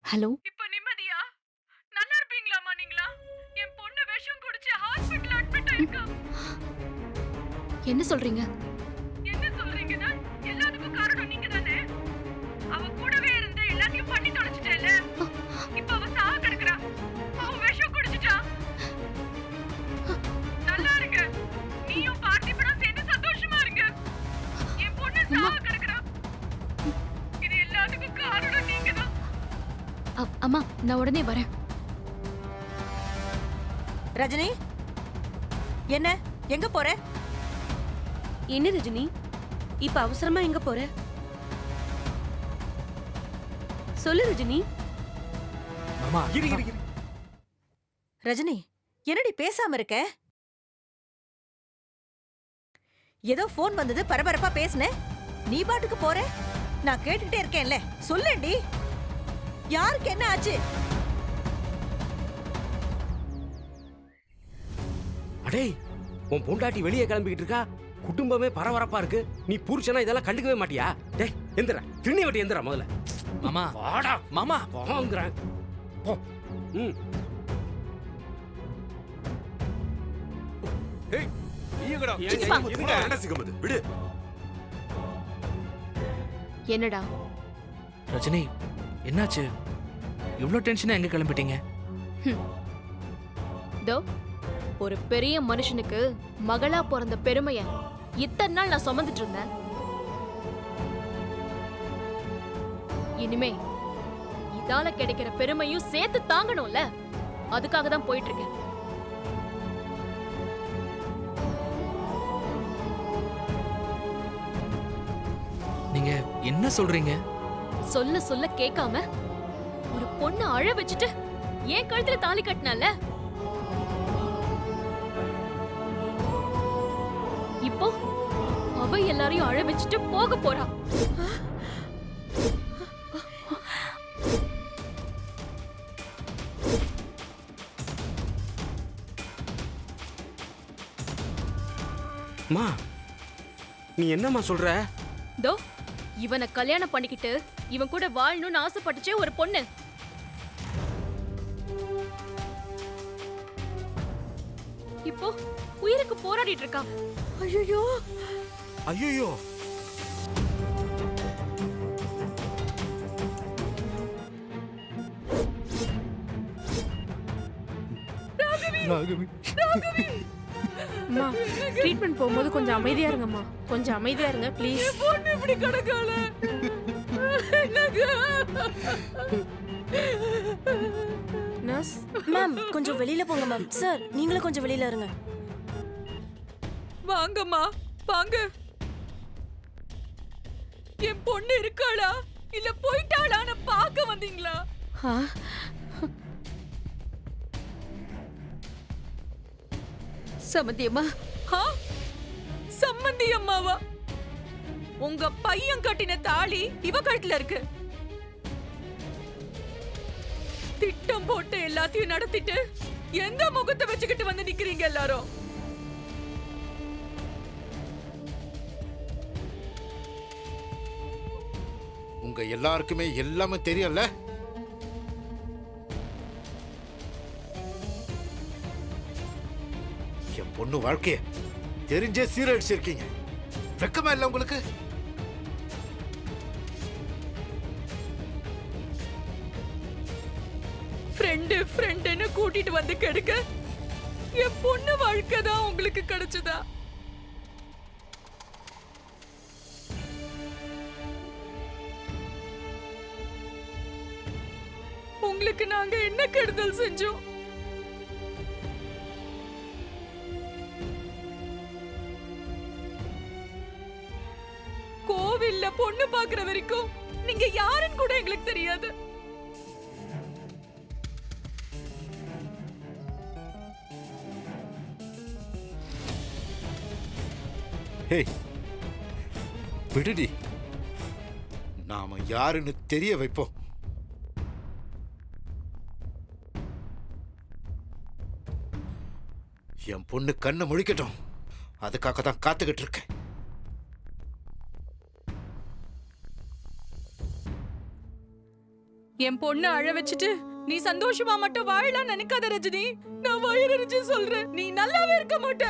Hello. இப்ப நிம்மதியா? நல்லா இருப்பீங்களாமா நீங்களா? என் பொண்ணு விஷம் குடிச்சு ஹாஸ்பிடல்ல அட்மிட் ஆயிருக்கா. என்ன சொல்றீங்க? என்ன சொல்றீங்கன்னா எல்லாத்துக்கும் காரணம் நீங்க தானே. அவ கூடவே இருந்து எல்லாத்தையும் பண்ணி தொலைச்சிட்டேல. இப்ப அவ சாக கிடக்குறா. அவ விஷம் குடிச்சிட்டா. நல்லா இருங்க. நீயும் பார்த்திபனும் சேர்ந்து சந்தோஷமா இருங்க. என் பொண்ணு சாக கிடக்குறா. இது எல்லாத்துக்கும் காரணம் நீங்க தான். அம்மா, நான் உடனே வரேன். ரஜினி, என்ன எங்க போற? என்ன ரஜினி, இப்ப அவசரமா எங்க போற? சொல்லு ரஜினி. மாமா இரு இரு இரு. ரஜினி, என்னடி பேசாம இருக்க? ஏதோ போன் வந்தது, பரபரப்பா பேசுன. நீ பாட்டுக்கு போற? நான் கேட்டுக்கிட்டே இருக்கேன்ல, சொல்லேண்டி. யாருக்கு என்ன ஆச்சு? அடேய், உன் பொண்டாட்டி வெளியே கிளம்பிக்கிட்டு இருக்கா. குடும்பமே பரபரப்பா இருக்கு. நீ புருஷனா இதெல்லாம் கண்டுக்கவே மாட்டியா? டேய் எந்திரா, திண்ணி வட்டி எந்திரா முதல்ல. மாமா வாடா மாமா வாங்குறேன். போ. ம். ஏய், நீ எங்கடா? சித்தப்பா. எதுக்கு என்ன சிக்கமது? விடு. என்னடா? ரஜினி, என்னாச்சு? இவ்ளோ டென்ஷனா எங்க கிளம்பிட்டீங்க? தோ, ஒரு பெரிய மனுஷனுக்கு மகளா பிறந்த பெருமைய இத்தனை நாள் நான் சுமந்துட்டு இருந்தேன். இனிமே இதால கிடைக்கிற பெருமையும் சேர்த்து தாங்கணும்ல. அதுக்காக தான் போயிட்டு இருக்கேன். நீங்க என்ன சொல்றீங்க? சொல்ல சொல்ல கேட்காம ஒரு பொண்ணு அழ வச்சுட்டு ஏன் கழுத்துல தாலி கட்டினால, இப்போ அவ எல்லாரையும் அழ வச்சுட்டு போக போறா. மா, நீ என்னம்மா சொல்ற? தோ, இவனை கல்யாணம் பண்ணிக்கிட்டு இவன் கூட வாழணும்னு ஆசைப்பட்டுச்சே ஒரு பொண்ணு. இப்போ உயிருக்கு போராடிட்டு இருக்கா. ஐயோ, ஐயோ, அம்மா, ட்ரீட்மெண்ட் போகும்போது கொஞ்சம் அமைதியா இருங்கம்மா. கொஞ்சம் அமைதியா இருங்க ப்ளீஸ். பொண்ணு இப்படி கிடக்கால. நர்ஸ், மேம் கொஞ்சம் வெளியில போங்க மேம். சார் நீங்களும் கொஞ்சம் வெளியில இருங்க. வாங்கம்மா வாங்க. என் பொண்ணு இருக்காளா இல்ல போயிட்டாளான்னு பார்க்க வந்தீங்களா? சமந்தியம்மா, ஆ? சம்மந்தி அம்மாவா? உங்க பையன் கட்டின தாலி இவ கழுத்துல இருக்கு. திட்டம் போட்டு எல்லாத்தையும் நடத்திட்டு எந்த முகத்தை வச்சுக்கிட்டு வந்து நிக்கிறீங்க எல்லாரும்? உங்க எல்லாருக்குமே எல்லாமே தெரியும்ல. என் பொண்ணு வாழ்க்கைய தெரிஞ்சே சீரழிச்சிருக்கீங்க. வெக்கமா இல்ல உங்களுக்கு? ஃப்ரெண்டுன்னு கூட்டிட்டு வந்து கெடுக்க என் பொண்ணு வாழ்க்கை தான் உங்களுக்கு கிடைச்சதா? உங்களுக்கு நாங்க என்ன கெடுதல் செஞ்சோம்? கோவில்ல பொண்ணு பாக்குற வரைக்கும் நீங்க யாருன்னு கூட எங்களுக்கு தெரியாது. ஹேய், விடுடி. நாம யாருன்னு தெரிய வைப்போம். என் பொண்ணு கண்ணை முழிக்கட்டும். அதுக்காக தான் காத்துக்கிட்டு இருக்கேன். என் பொண்ணு அழ வச்சுட்டு நீ சந்தோஷமா மட்டும் வாழலாம் நினைக்காத ரஜினி. நான் வயிறறிஞ்சு சொல்றேன், நீ நல்லாவே இருக்க மாட்ட.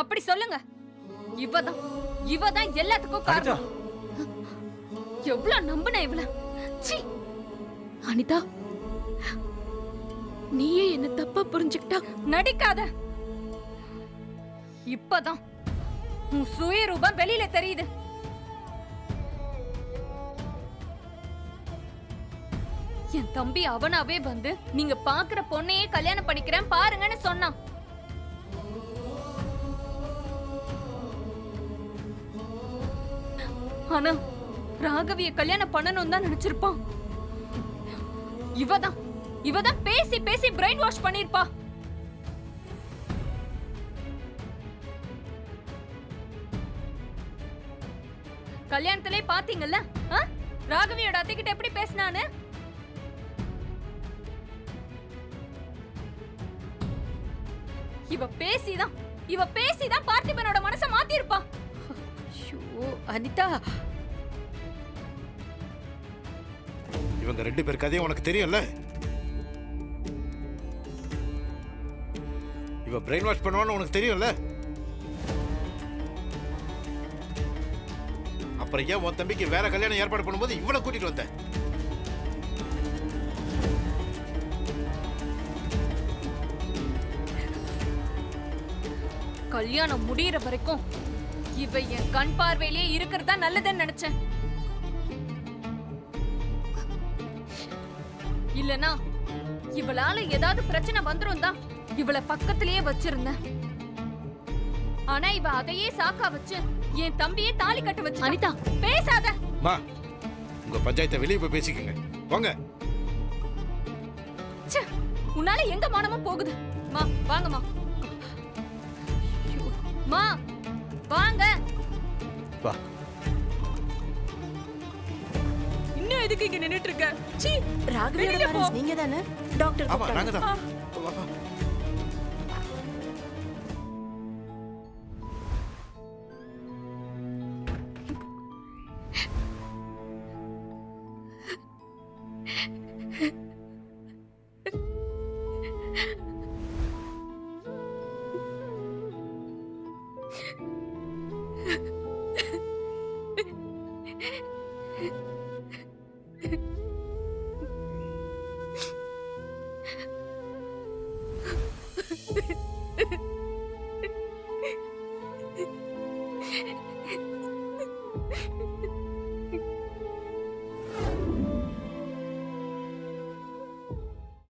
அப்படி சொல்லுங்க. இவதான் எல்லாத்துக்கும் காரணம். எவ்வளவு நம்பின இவள. சீ. அனிதா, நீயே என்ன தப்பா புரிஞ்சுக்கிட்டா. நடிக்காத. இப்பதான் உன் சுயரூபம் வெளியில தெரியுது. என் தம்பி அவனாவே வந்து நீங்க பாக்குற பொண்ணையே கல்யாணம் பண்ணிக்கிறேன் பாருங்கன்னு சொன்னான். ஆனா ராகவிய கல்யாணம் பண்ணணும் தான் நினைச்சிருப்பான். இவதான் பேசி பேசி பிரெயின் வாஷ் பண்ணிருப்பா. கல்யாணத்திலே பாத்தீங்கல்ல ராகவியோட அத்தைகிட்ட எப்படி பேசினான்னு. இவ பேசிதான் பார்த்திபனோட மனச மாத்திருப்பா. அனிதா, இவங்க 2 பேர் கதையும் உனக்கு தெரியும்ல. இவ பிரெயின் வாஷ் பண்ணுவான்னு உனக்கு தெரியும்ல. அப்புறம் ஏன் உன் தம்பிக்கு வேற கல்யாணம் ஏற்பாடு பண்ணும்போது இவனை கூட்டிட்டு வந்த? கல்யாணம் முடியற வரைக்கும் இவ என் கண் பார்வையிலே இருக்கிறதா நல்லதுன்னு நினைச்சேன். இல்லனா இவளால ஏதாவது பிரச்சனை வந்துரும் தான் இவளை பக்கத்திலேயே வச்சிருந்தேன். ஆனா இவ அதையே சாக்கா வச்சு என் தம்பியே தாலி கட்ட வச்சு. அனிதா பேசாத. மா, உங்க பஞ்சாயத்தை வெளியே போய் பேசிக்கங்க. வாங்க. உன்னால எங்க மானமும் போகுது. மா வாங்கம்மா. மா வாங்க. வா. இன்னும் எதுக்கு இங்க நின்னுட்டு இருக்க? சீ, ராகவியோட வெளியில போ. parents நீங்க தானே? டாக்டர் ஆமா, நாங்க தான். வா, வா.